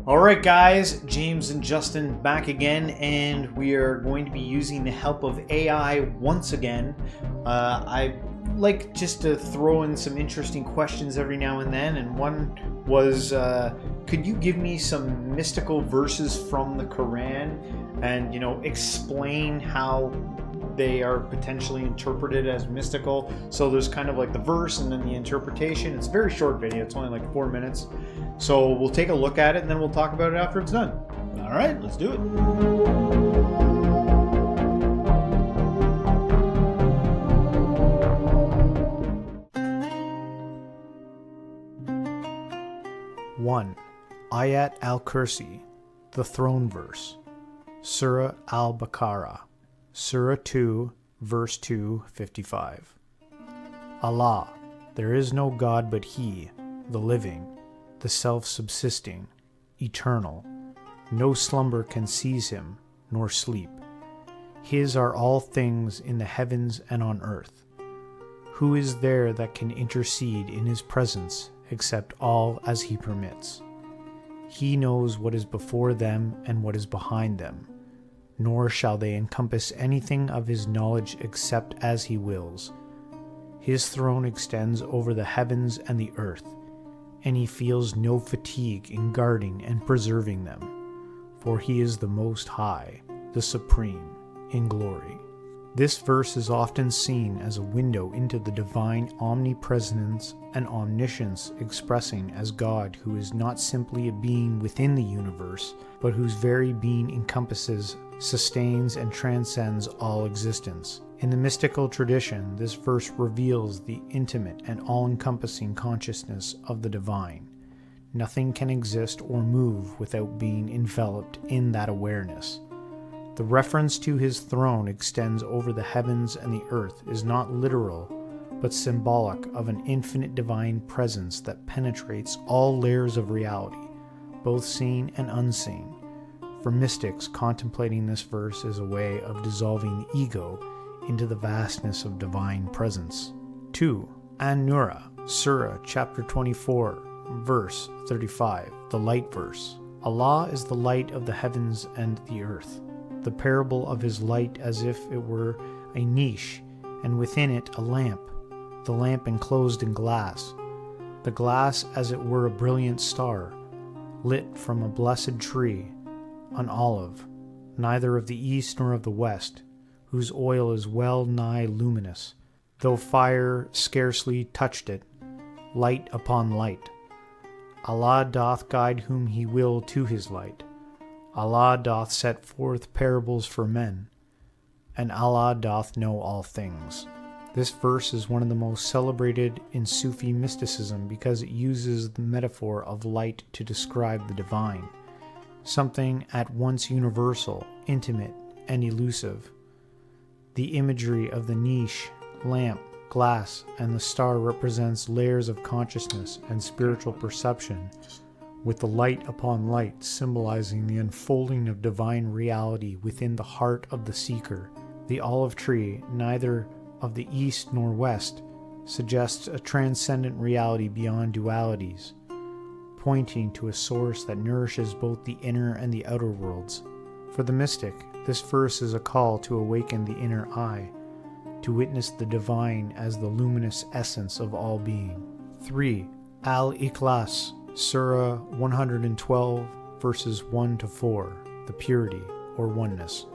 Alright guys, James and Justin back again, and we are going to be using the help of AI once again. I like just to throw in some interesting questions every now and then, and one was, could you give me some mystical verses from the Quran and, explain how they are potentially interpreted as mystical? So there's kind of like the verse and then the interpretation. It's a very short video, it's only like 4 minutes. So we'll take a look at it and then we'll talk about it after it's done. All right, let's do it. One, Ayat al-Kursi, the throne verse. Surah Al-Baqarah, Surah 2, verse 255. Allah, there is no God but He, the living, the self-subsisting, eternal. No slumber can seize Him, nor sleep. His are all things in the heavens and on earth. Who is there that can intercede in His presence except all as He permits? He knows what is before them and what is behind them, nor shall they encompass anything of His knowledge except as He wills. His throne extends over the heavens and the earth, and He feels no fatigue in guarding and preserving them, for He is the Most High, the Supreme, in glory. This verse is often seen as a window into the divine omnipresence and omniscience, expressing as God who is not simply a being within the universe, but whose very being encompasses, sustains, and transcends all existence. In the mystical tradition, this verse reveals the intimate and all-encompassing consciousness of the divine. Nothing can exist or move without being enveloped in that awareness. The reference to His throne extends over the heavens and the earth is not literal, but symbolic of an infinite divine presence that penetrates all layers of reality, both seen and unseen. For mystics, contemplating this verse is a way of dissolving the ego into the vastness of divine presence. 2. An-Nura, Surah chapter 24, verse 35, the light verse. Allah is the light of the heavens and the earth. The parable of His light as if it were a niche, and within it a lamp, the lamp enclosed in glass, the glass as it were a brilliant star, lit from a blessed tree, an olive, neither of the east nor of the west, whose oil is well nigh luminous, though fire scarcely touched it, light upon light. Allah doth guide whom He will to His light. Allah doth set forth parables for men, and Allah doth know all things. This verse is one of the most celebrated in Sufi mysticism because it uses the metaphor of light to describe the divine, something at once universal, intimate, and elusive. The imagery of the niche, lamp, glass, and the star represents layers of consciousness and spiritual perception, with the light upon light symbolizing the unfolding of divine reality within the heart of the seeker. The olive tree, neither of the east nor west, suggests a transcendent reality beyond dualities, pointing to a source that nourishes both the inner and the outer worlds. For the mystic, this verse is a call to awaken the inner eye, to witness the divine as the luminous essence of all being. 3. Al-Ikhlas, Surah 112, verses 1 to 4, the purity or oneness.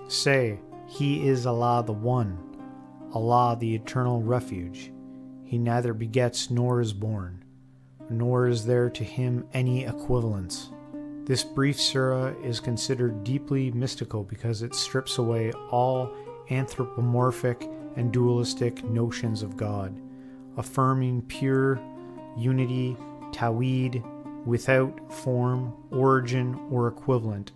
Say, He is Allah the One, Allah the eternal refuge. He neither begets nor is born, nor is there to Him any equivalence. This brief surah is considered deeply mystical because it strips away all anthropomorphic and dualistic notions of God, affirming pure unity, Tawhid, without form, origin, or equivalent.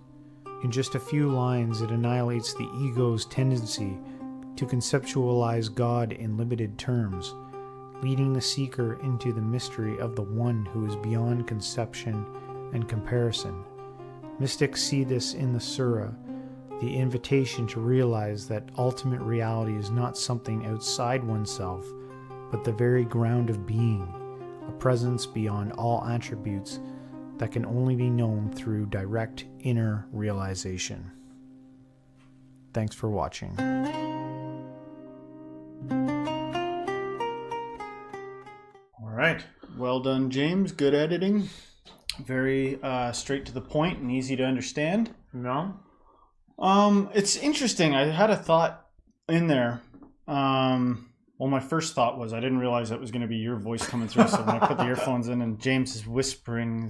In just a few lines, it annihilates the ego's tendency to conceptualize God in limited terms, leading the seeker into the mystery of the one who is beyond conception and comparison. Mystics see this in the surah, the invitation to realize that ultimate reality is not something outside oneself, but the very ground of being, a presence beyond all attributes that can only be known through direct inner realization. Thanks for watching. All right. Well done, James. Good editing. Very straight to the point and easy to understand. No? It's interesting. I had a thought in there. Well, my first thought was I didn't realize that was going to be your voice coming through. So when I put the earphones in and James is whispering,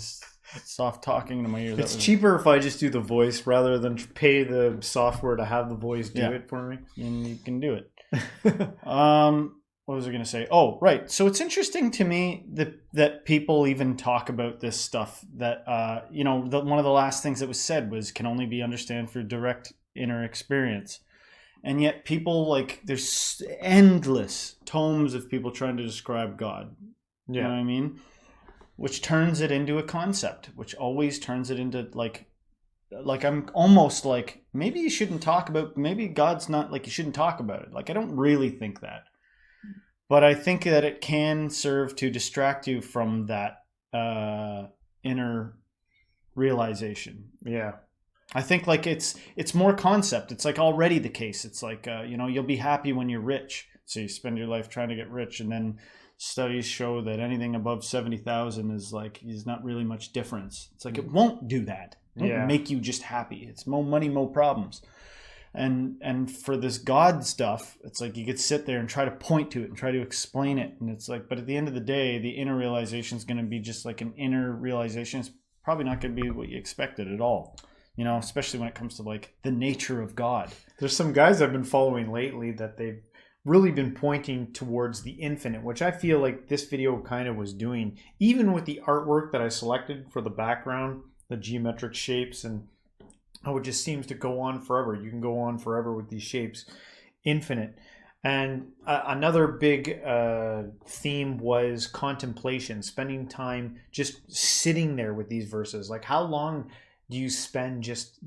soft talking into my ear. It's cheaper if I just do the voice rather than pay the software to have the voice do it for me. And you can do it. What was I going to say? Oh, right. So it's interesting to me that people even talk about this stuff that, one of the last things that was said was can only be understood through direct inner experience. And yet people there's endless tomes of people trying to describe God. You know what I mean? Which turns it into a concept, which always turns it into I'm almost like, maybe you shouldn't talk about, maybe God's not you shouldn't talk about it. I don't really think that. But I think that it can serve to distract you from that inner realization. Yeah. I think it's more concept. It's already the case. It's you'll be happy when you're rich. So you spend your life trying to get rich, and then studies show that anything above 70,000 is not really much difference. It's it won't do that. It won't make you just happy. It's more money, more problems. And for this God stuff, it's you could sit there and try to point to it and try to explain it. And it's but at the end of the day, the inner realization is going to be just an inner realization. It's probably not going to be what you expected at all. Especially when it comes to the nature of God. There's some guys I've been following lately that they've really been pointing towards the infinite, which I feel like this video kind of was doing, even with the artwork that I selected for the background, the geometric shapes, and how it just seems to go on forever. You can go on forever with these shapes, infinite. And another big theme was contemplation, spending time just sitting there with these verses. How long do you spend just,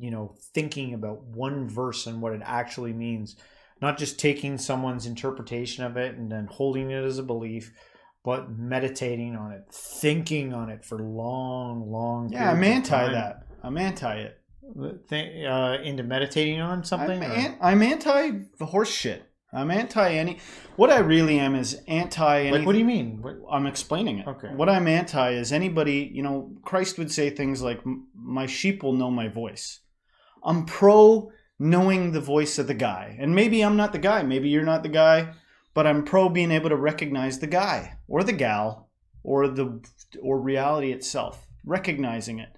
thinking about one verse and what it actually means? Not just taking someone's interpretation of it and then holding it as a belief, but meditating on it, thinking on it for long periods of time. I'm anti that. I'm anti it. Into meditating on something? I'm anti the horse shit. I'm anti any. What I really am is anti any. What do you mean? I'm explaining it. Okay. What I'm anti is anybody. Christ would say things like, "My sheep will know my voice." I'm pro knowing the voice of the guy, and maybe I'm not the guy. Maybe you're not the guy, but I'm pro being able to recognize the guy or the gal or reality itself, recognizing it.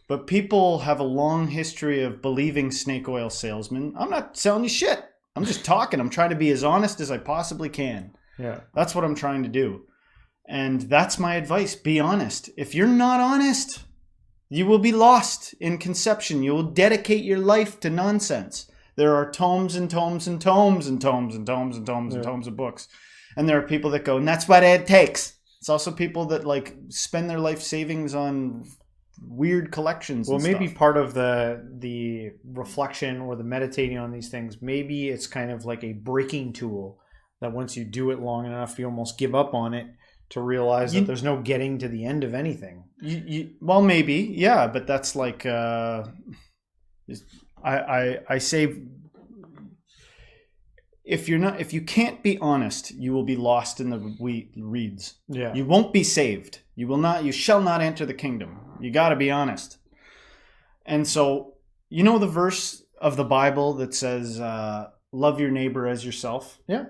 But people have a long history of believing snake oil salesmen. I'm not selling you shit. I'm just talking. I'm trying to be as honest as I possibly can. Yeah. That's what I'm trying to do. And that's my advice. Be honest. If you're not honest, you will be lost in conception. You will dedicate your life to nonsense. There are tomes and tomes and tomes and tomes and tomes and tomes and tomes of books. And there are people that go, and that's what it takes. It's also people that spend their life savings on weird collections. Well, maybe part of the reflection or the meditating on these things, maybe it's kind of like a breaking tool that once you do it long enough, you almost give up on it to realize that there's no getting to the end of anything. Well, maybe, yeah, but that's I say, if you can't be honest, you will be lost in the reeds. Yeah. You won't be saved. You shall not enter the kingdom. You got to be honest. And so, the verse of the Bible that says, love your neighbor as yourself. Yeah.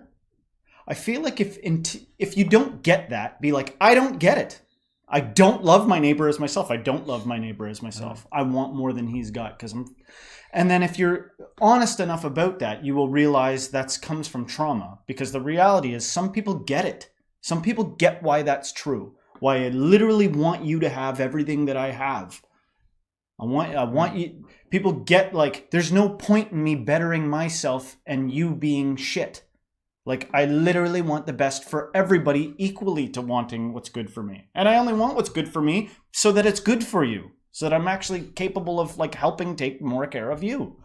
I feel like if you don't get that, be like, I don't get it. I don't love my neighbor as myself. I don't love my neighbor as myself. I want more than he's got and then if you're honest enough about that, you will realize that comes from trauma, because the reality is some people get it. Some people get why that's true. Why I literally want you to have everything that I have. I want you. People get there's no point in me bettering myself and you being shit. I literally want the best for everybody equally to wanting what's good for me. And I only want what's good for me so that it's good for you. So that I'm actually capable of helping take more care of you.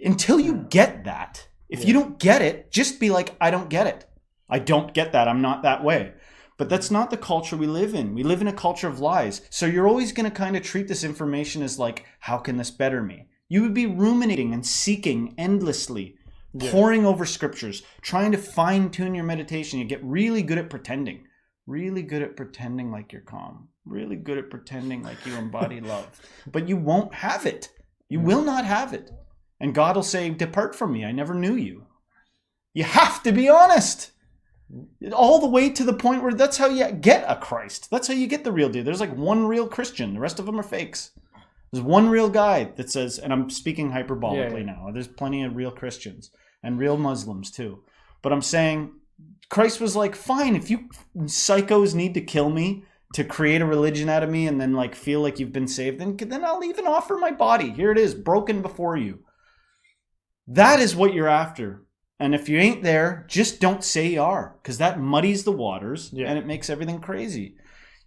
Until you get that, if you don't get it, just be like, I don't get it. I don't get that. I'm not that way. But that's not the culture we live in. We live in a culture of lies. So you're always going to kind of treat this information as like, how can this better me? You would be ruminating and seeking endlessly, poring over scriptures, trying to fine tune your meditation. You get really good at pretending. Really good at pretending like you're calm. Really good at pretending like you embody love. But you won't have it. You will not have it. And God will say, depart from me. I never knew you. You have to be honest. All the way to the point where that's how you get a Christ. That's how you get the real deal. There's like one real Christian. The rest of them are fakes. There's one real guy that says, and I'm speaking hyperbolically now. There's plenty of real Christians and real Muslims too. But I'm saying Christ was like, fine, if you psychos need to kill me to create a religion out of me and then like feel like you've been saved, then I'll even offer my body. Here it is, broken before you. That is what you're after. And if you ain't there, just don't say you are, because that muddies the waters and it makes everything crazy.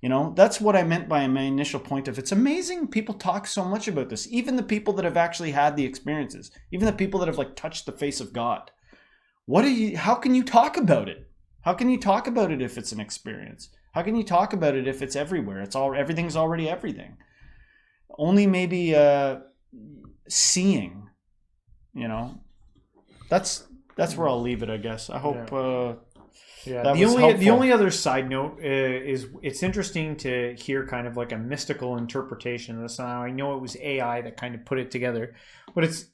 You know, that's what I meant by my initial point of it's amazing people talk so much about this. Even the people that have actually had the experiences, even the people that have like touched the face of God. How can you talk about it? How can you talk about it if it's an experience? How can you talk about it if it's everywhere? Everything's already everything. Only maybe seeing, you know, that's where I'll leave it, I guess. I hope The only other side note is it's interesting to hear kind of like a mystical interpretation of this. Now, I know it was AI that kind of put it together, but it's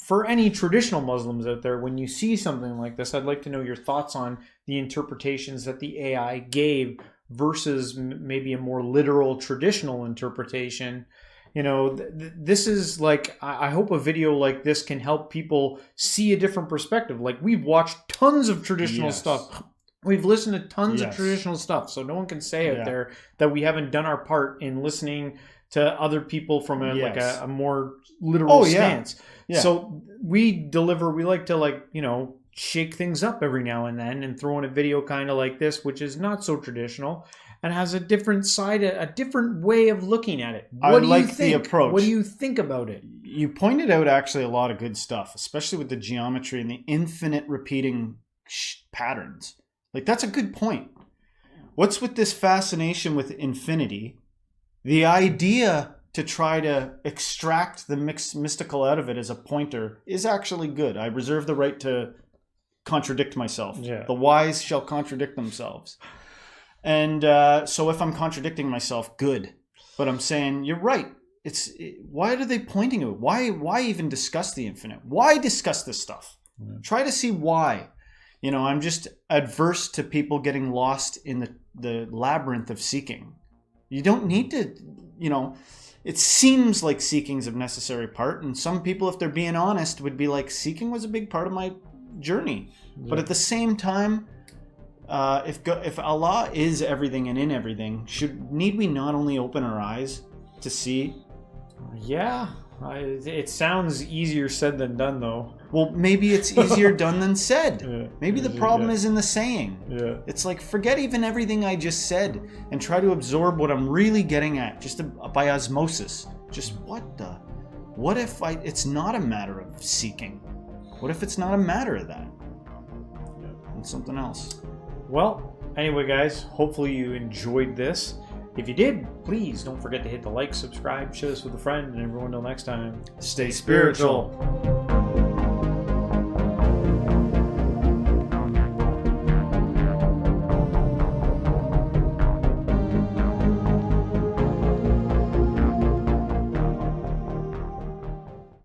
for any traditional Muslims out there, when you see something like this, I'd like to know your thoughts on the interpretations that the AI gave versus maybe a more literal traditional interpretation. You know, this is like, I hope a video like this can help people see a different perspective. Like, we've watched tons of traditional stuff. We've listened to tons of traditional stuff. So no one can say out there that we haven't done our part in listening to other people from a more literal stance. Yeah. So we like to shake things up every now and then and throw in a video kind of like this, which is not so traditional. And has a different side, a different way of looking at it. What do you think? The approach. What do you think about it? You pointed out actually a lot of good stuff, especially with the geometry and the infinite repeating patterns. Like, that's a good point. What's with this fascination with infinity? The idea to try to extract the mystical out of it as a pointer is actually good. I reserve the right to contradict myself. Yeah. The wise shall contradict themselves. And so if I'm contradicting myself, good. But I'm saying, you're right. Why are they pointing at it? Why even discuss the infinite? Why discuss this stuff? Yeah. Try to see why. You know, I'm just adverse to people getting lost in the labyrinth of seeking. You don't need to, it seems like seeking's a necessary part. And some people, if they're being honest, would be like, seeking was a big part of my journey. Yeah. But at the same time, if Allah is everything and in everything, need we not only open our eyes to see? Yeah, it sounds easier said than done, though. Well, maybe it's easier done than said. Yeah, maybe the problem is in the saying. Yeah. It's like, forget even everything I just said and try to absorb what I'm really getting at, just by osmosis. Just what if it's not a matter of seeking? What if it's not a matter of that? Yeah. It's something else. Well, anyway, guys, hopefully you enjoyed this. If you did, please don't forget to hit the like, subscribe, share this with a friend, and everyone until next time, stay spiritual.